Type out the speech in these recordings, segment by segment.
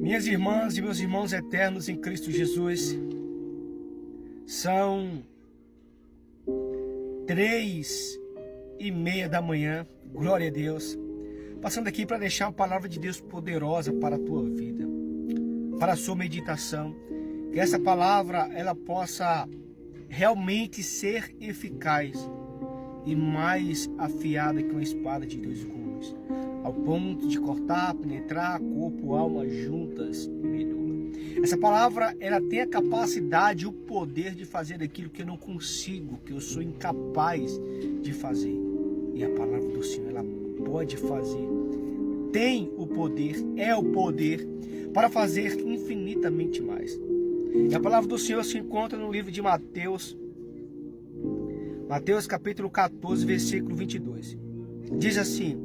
Minhas irmãs e meus irmãos eternos em Cristo Jesus, são 3:30 da manhã, glória a Deus, passando aqui para deixar uma palavra de Deus poderosa para a tua vida, para a sua meditação, que essa palavra ela possa realmente ser eficaz e mais afiada que uma espada de dois gumes, ao ponto de cortar, penetrar corpo, alma juntas e medula. Essa palavra ela tem a capacidade, o poder de fazer aquilo que eu não consigo, que eu sou incapaz de fazer. E a palavra do Senhor ela pode fazer, tem o poder, é o poder para fazer infinitamente mais. E a palavra do Senhor se encontra no livro de Mateus capítulo 14, versículo 22. Diz assim: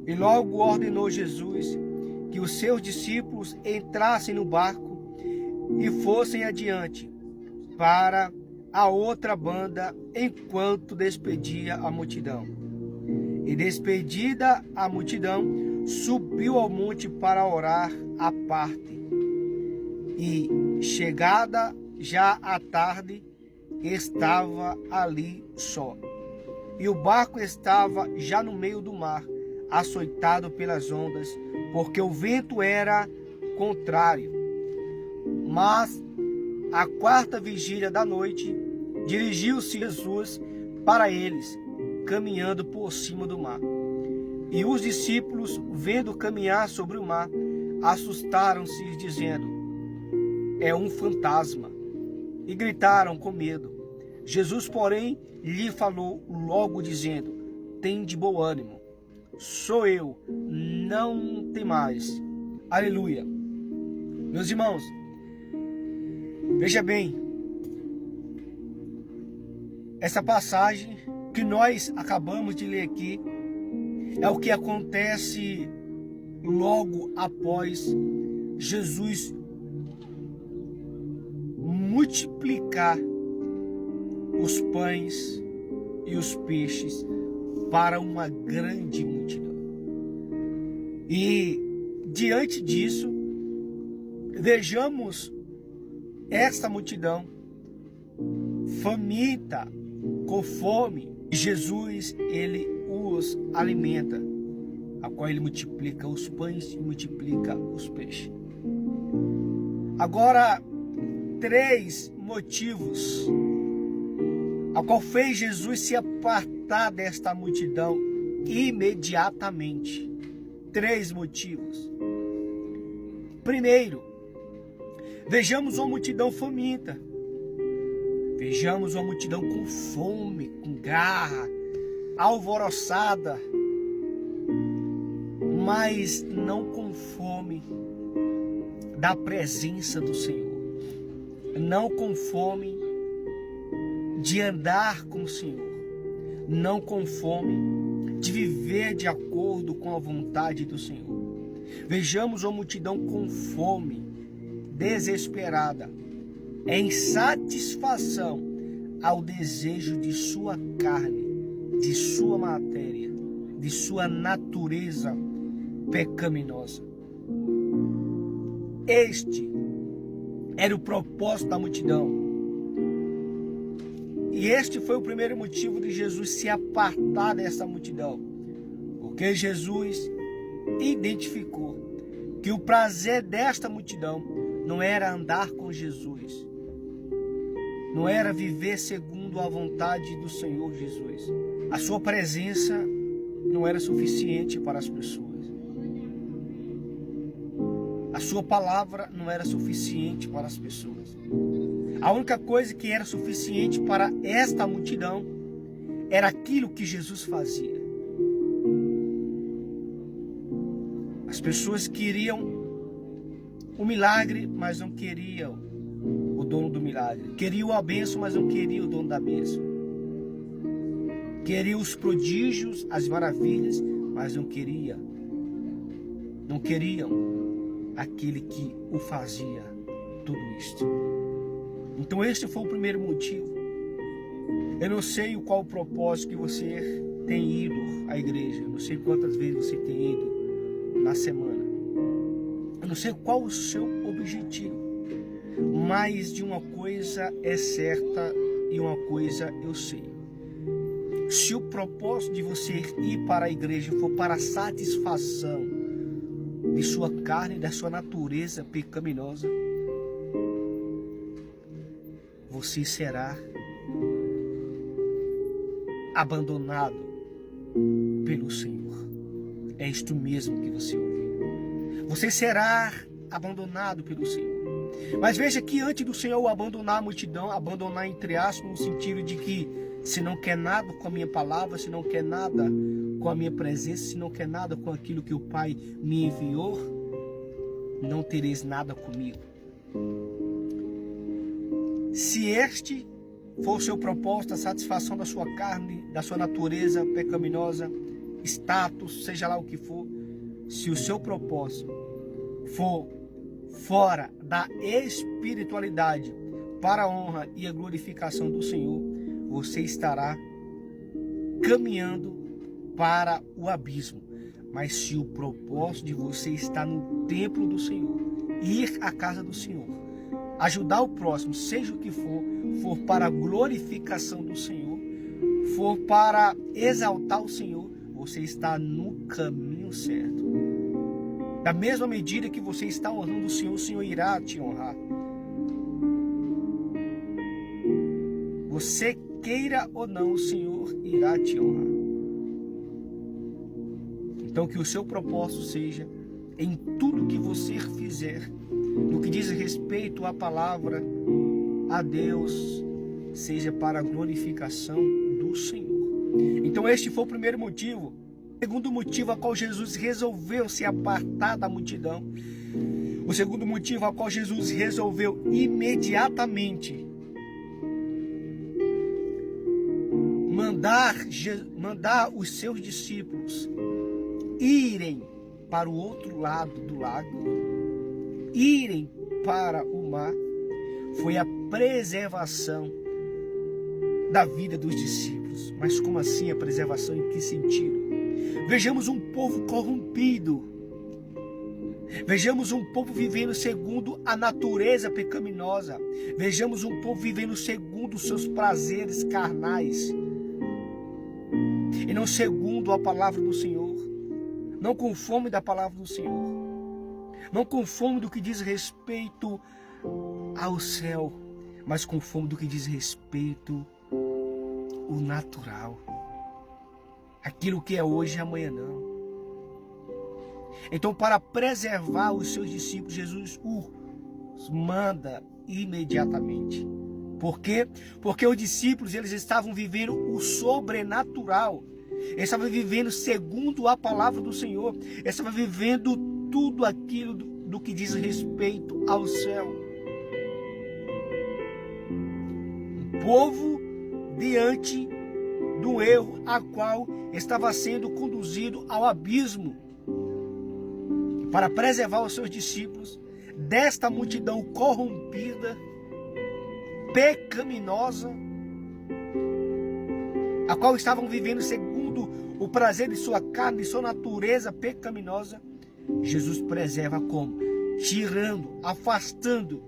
E logo ordenou Jesus que os seus discípulos entrassem no barco e fossem adiante para a outra banda, enquanto despedia a multidão. E despedida a multidão, subiu ao monte para orar à parte. E chegada já a tarde, estava ali só. E o barco estava já no meio do mar, açoitado pelas ondas, porque o vento era contrário. Mas, à quarta vigília da noite, dirigiu-se Jesus para eles, caminhando por cima do mar. E os discípulos, vendo caminhar sobre o mar, assustaram-se, dizendo: É um fantasma, e gritaram com medo. Jesus, porém, lhe falou logo, dizendo: Tende bom ânimo, sou eu, não temais. Aleluia. Meus irmãos, veja bem, essa passagem que nós acabamos de ler aqui é o que acontece logo após Jesus multiplicar os pães e os peixes para uma grande multidão. E diante disso, vejamos esta multidão faminta, com fome. Jesus, ele os alimenta, a qual ele multiplica os pães e multiplica os peixes. Agora, 3 motivos ao qual fez Jesus se apartar desta multidão imediatamente. 3 motivos. Primeiro, vejamos uma multidão faminta. Vejamos uma multidão com fome, com garra, alvoroçada, mas não com fome da presença do Senhor. Não com fome de andar com o Senhor, não com fome de viver de acordo com a vontade do Senhor. Vejamos uma multidão com fome, desesperada, em satisfação ao desejo de sua carne, de sua matéria, de sua natureza pecaminosa. Este era o propósito da multidão. E este foi o primeiro motivo de Jesus se apartar dessa multidão. Porque Jesus identificou que o prazer desta multidão não era andar com Jesus. Não era viver segundo a vontade do Senhor Jesus. A sua presença não era suficiente para as pessoas. A sua palavra não era suficiente para as pessoas. A única coisa que era suficiente para esta multidão era aquilo que Jesus fazia. As pessoas queriam o milagre, mas não queriam o dono do milagre. Queriam a bênção, mas não queriam o dono da bênção. Queriam os prodígios, as maravilhas, mas não queriam aquele que o fazia tudo isto. Então este foi o primeiro motivo. Eu não sei qual o propósito que você tem ido à igreja. Eu não sei quantas vezes você tem ido na semana. Eu não sei qual o seu objetivo, mas de uma coisa é certa e uma coisa eu sei. Se o propósito de você ir para a igreja for para a satisfação de sua carne e da sua natureza pecaminosa, você será abandonado pelo Senhor. É isto mesmo que você ouviu. Você será abandonado pelo Senhor. Mas veja que antes do Senhor abandonar a multidão, abandonar entre aspas, no sentido de que se não quer nada com a minha palavra, se não quer nada com a minha presença, se não quer nada com aquilo que o Pai me enviou, não tereis nada comigo. Se este for o seu propósito, a satisfação da sua carne, da sua natureza pecaminosa, status, seja lá o que for, se o seu propósito for fora da espiritualidade para a honra e a glorificação do Senhor, você estará caminhando para o abismo. Mas se o propósito de você está no templo do Senhor, ir à casa do Senhor, ajudar o próximo, seja o que for para a glorificação do Senhor, for para exaltar o Senhor, você está no caminho certo. Da mesma medida que você está honrando o Senhor irá te honrar. Você queira ou não, o Senhor irá te honrar. Então que o seu propósito seja, em tudo que você fizer, no que diz respeito à palavra, a Deus, seja para a glorificação do Senhor. Então este foi o primeiro motivo. O segundo motivo a qual Jesus resolveu se apartar da multidão. O segundo motivo a qual Jesus resolveu imediatamente mandar os seus discípulos irem para o outro lado do lago, irem para o mar, foi a preservação da vida dos discípulos. Mas como assim a preservação? Em que sentido? Vejamos um povo corrompido. Vejamos um povo vivendo segundo a natureza pecaminosa. Vejamos um povo vivendo segundo os seus prazeres carnais e não segundo a palavra do Senhor. Não com fome da palavra do Senhor. Não com fome do que diz respeito ao céu, mas com fome do que diz respeito ao natural. Aquilo que é hoje e amanhã não. Então, para preservar os seus discípulos, Jesus os manda imediatamente. Por quê? Porque os discípulos, eles estavam vivendo o sobrenatural. Eles estavam vivendo segundo a palavra do Senhor. Eles estavam vivendo tudo aquilo do que diz respeito ao céu. O povo diante do erro a qual estava sendo conduzido ao abismo. Para preservar os seus discípulos desta multidão corrompida, pecaminosa, a qual estavam vivendo segundo o prazer de sua carne, de sua natureza pecaminosa, Jesus preserva como? Tirando, afastando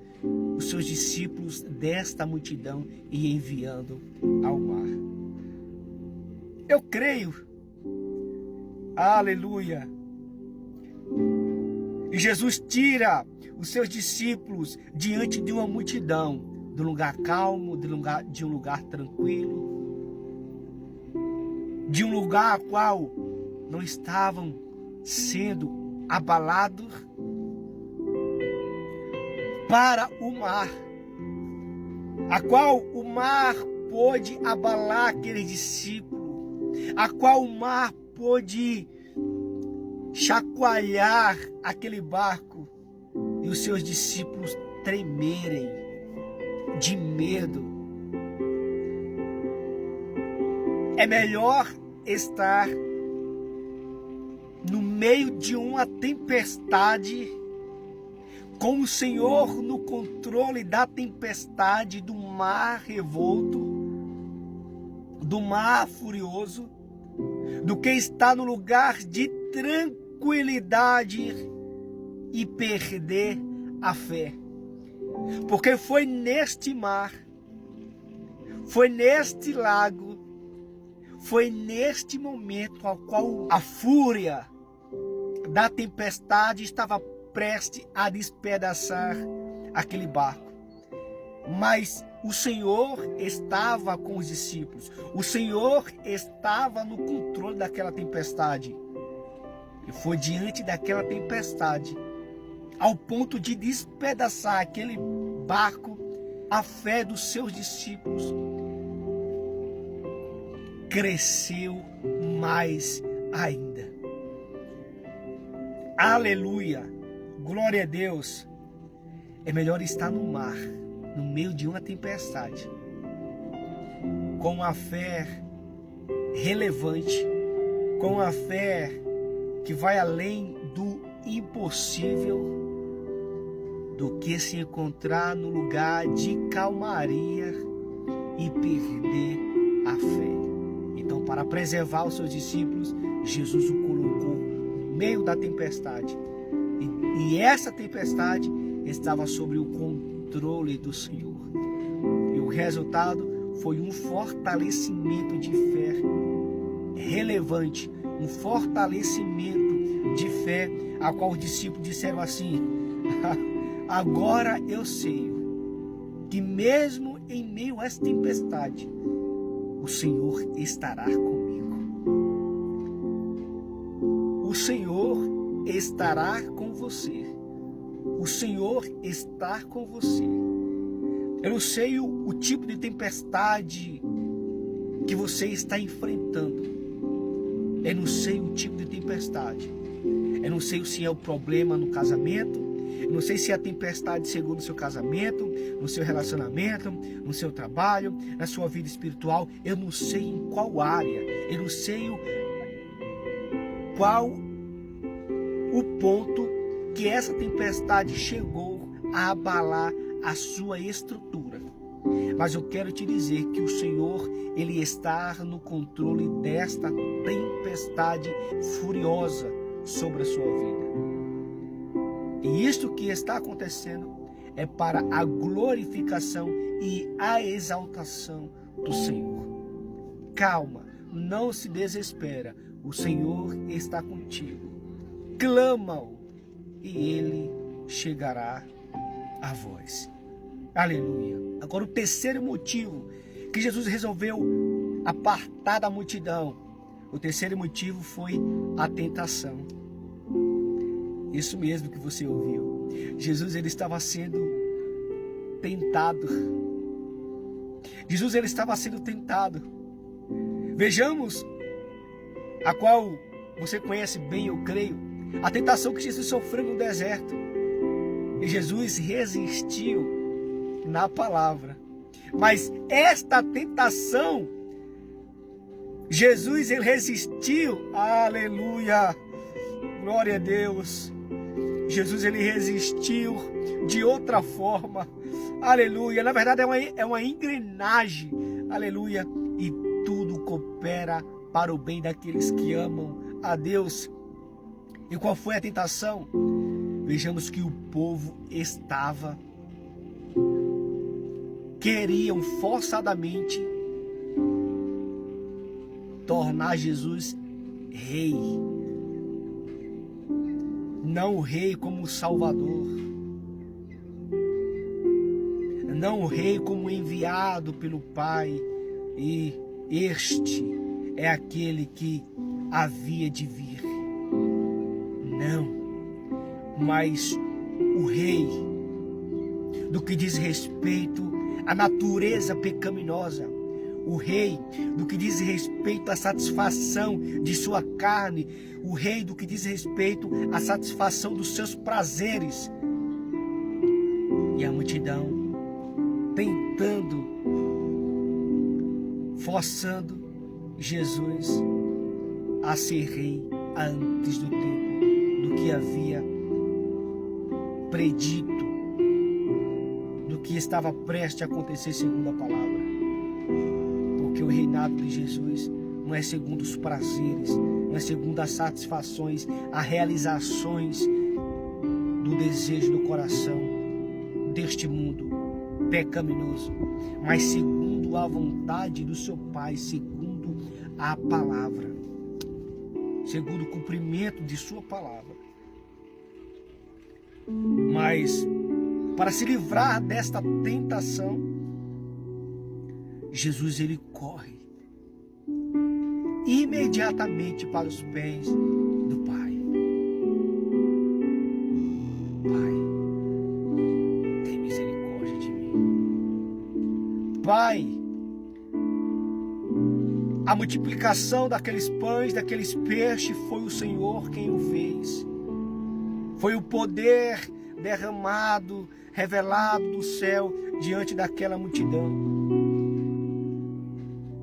os seus discípulos desta multidão e enviando ao mar. Eu creio, aleluia, e Jesus tira os seus discípulos diante de uma multidão, de um lugar calmo, de um lugar tranquilo, de um lugar a qual não estavam sendo abalados, para o mar, a qual o mar pôde abalar aquele discípulo, a qual o mar pôde chacoalhar aquele barco e os seus discípulos tremerem de medo. É melhor estar no meio de uma tempestade, com o Senhor no controle da tempestade, do mar revolto, do mar furioso, do que estar no lugar de tranquilidade e perder a fé. Porque foi neste mar, foi neste lago, foi neste momento ao qual a fúria da tempestade estava prestes a despedaçar aquele barco. Mas o Senhor estava com os discípulos. O Senhor estava no controle daquela tempestade. E foi diante daquela tempestade, ao ponto de despedaçar aquele barco, a fé dos seus discípulos cresceu mais ainda. Aleluia! Glória a Deus! É melhor estar no mar, no meio de uma tempestade, com uma fé relevante, com uma fé que vai além do impossível, do que se encontrar no lugar de calmaria e perder a fé. Então, para preservar os seus discípulos, Jesus o colocou no meio da tempestade. E essa tempestade estava sob o controle do Senhor. E o resultado foi um fortalecimento de fé relevante, um fortalecimento de fé, a qual os discípulos disseram assim: agora eu sei que mesmo em meio a essa tempestade, o Senhor estará comigo. O Senhor estará com você. O Senhor está com você. Eu não sei o tipo de tempestade que você está enfrentando. Eu não sei o tipo de tempestade. Eu não sei se é o problema no casamento. Eu não sei se é a tempestade segundo o seu casamento, no seu relacionamento, no seu trabalho, na sua vida espiritual. Eu não sei em qual área. Eu não sei qual o ponto que essa tempestade chegou a abalar a sua estrutura. Mas eu quero te dizer que o Senhor, Ele está no controle desta tempestade furiosa sobre a sua vida. E isto que está acontecendo é para a glorificação e a exaltação do Senhor. Calma, não se desespera. O Senhor está contigo. Clama-o e Ele chegará a vós. Aleluia. Agora o terceiro motivo que Jesus resolveu apartar da multidão. O terceiro motivo foi a tentação. Isso mesmo que você ouviu. Jesus, ele estava sendo tentado. Jesus, ele estava sendo tentado. Vejamos a qual você conhece bem, eu creio. A tentação que Jesus sofreu no deserto. E Jesus resistiu na palavra. Mas esta tentação, Jesus, ele resistiu. Aleluia. Glória a Deus. Jesus, ele resistiu de outra forma. Aleluia. Na verdade é uma engrenagem. Aleluia. E tudo coopera para o bem daqueles que amam a Deus. E qual foi a tentação? Vejamos que o povo queriam forçadamente tornar Jesus rei. Não o rei como Salvador. Não o rei como enviado pelo Pai. E este é aquele que havia de vir. Não. Mas o rei, do que diz respeito à natureza pecaminosa, o rei do que diz respeito à satisfação de sua carne, o rei do que diz respeito à satisfação dos seus prazeres. E a multidão tentando, forçando Jesus a ser rei antes do tempo, do que havia predito, do que estava prestes a acontecer segundo a palavra. Porque o reinado de Jesus não é segundo os prazeres, não é segundo as satisfações, as realizações do desejo do coração deste mundo pecaminoso, mas segundo a vontade do seu Pai, segundo a palavra, segundo o cumprimento de sua palavra. Mas para se livrar desta tentação, Jesus ele corre imediatamente para os pés do Pai. Pai, tem misericórdia de mim. Pai, a multiplicação daqueles pães, daqueles peixes, foi o Senhor quem o fez. Foi o poder derramado, revelado do céu diante daquela multidão.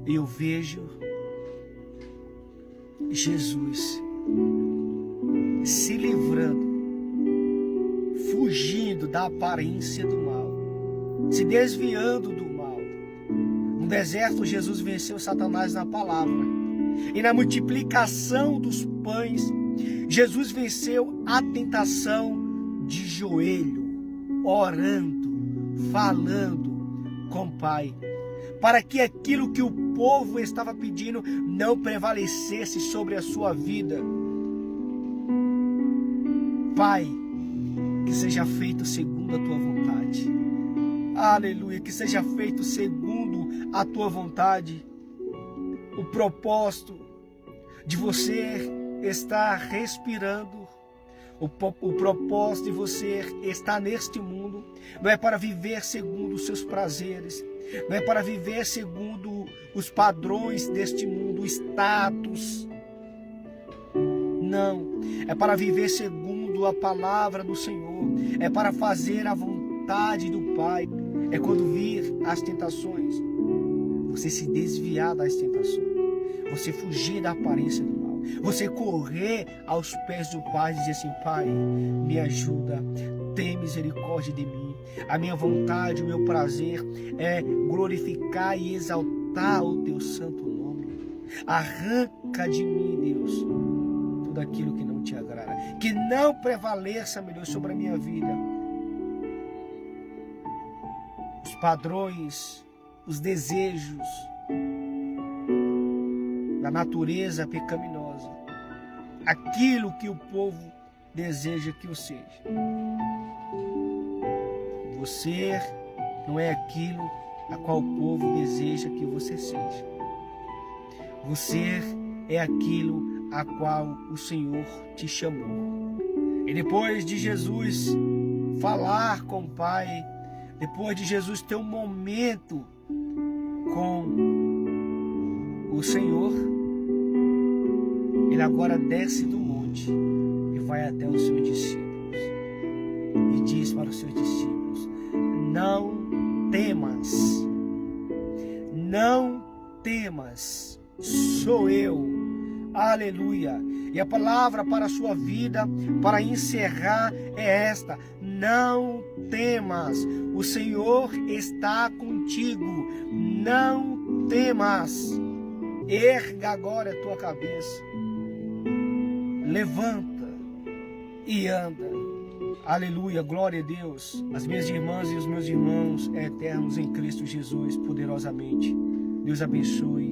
E eu vejo Jesus se livrando, fugindo da aparência do mal, se desviando do mal. No deserto, Jesus venceu Satanás na palavra. E na multiplicação dos pães, Jesus venceu a tentação de joelho, orando, falando com o Pai, para que aquilo que o povo estava pedindo não prevalecesse sobre a sua vida. Pai, que seja feito segundo a tua vontade. Aleluia, que seja feito segundo a tua vontade. O propósito de você estar respirando, o propósito de você estar neste mundo, não é para viver segundo os seus prazeres, não é para viver segundo os padrões deste mundo, o status. Não, é para viver segundo a palavra do Senhor, é para fazer a vontade do Pai. É quando vir as tentações, você se desviar das tentações, você fugir da aparência do mal, você correr aos pés do Pai e dizer assim: Pai, me ajuda, tem misericórdia de mim. A minha vontade, o meu prazer é glorificar e exaltar o teu santo nome. Arranca de mim, Deus, tudo aquilo que não te agrada, que não prevaleça, meu Deus, sobre a minha vida. Os padrões, os desejos da natureza pecaminosa, aquilo que o povo deseja que eu seja. Você não é aquilo a qual o povo deseja que você seja. Você é aquilo a qual o Senhor te chamou. E depois de Jesus falar com o Pai, depois de Jesus ter um momento com o Senhor, ele agora desce do monte e vai até os seus discípulos e diz para os seus discípulos: não temas, não temas, sou eu. Aleluia. E a palavra para a sua vida, para encerrar, é esta: não temas, o Senhor está contigo, não temas. Erga agora a tua cabeça, levanta e anda. Aleluia, glória a Deus. As minhas irmãs e os meus irmãos eternos em Cristo Jesus, poderosamente. Deus abençoe.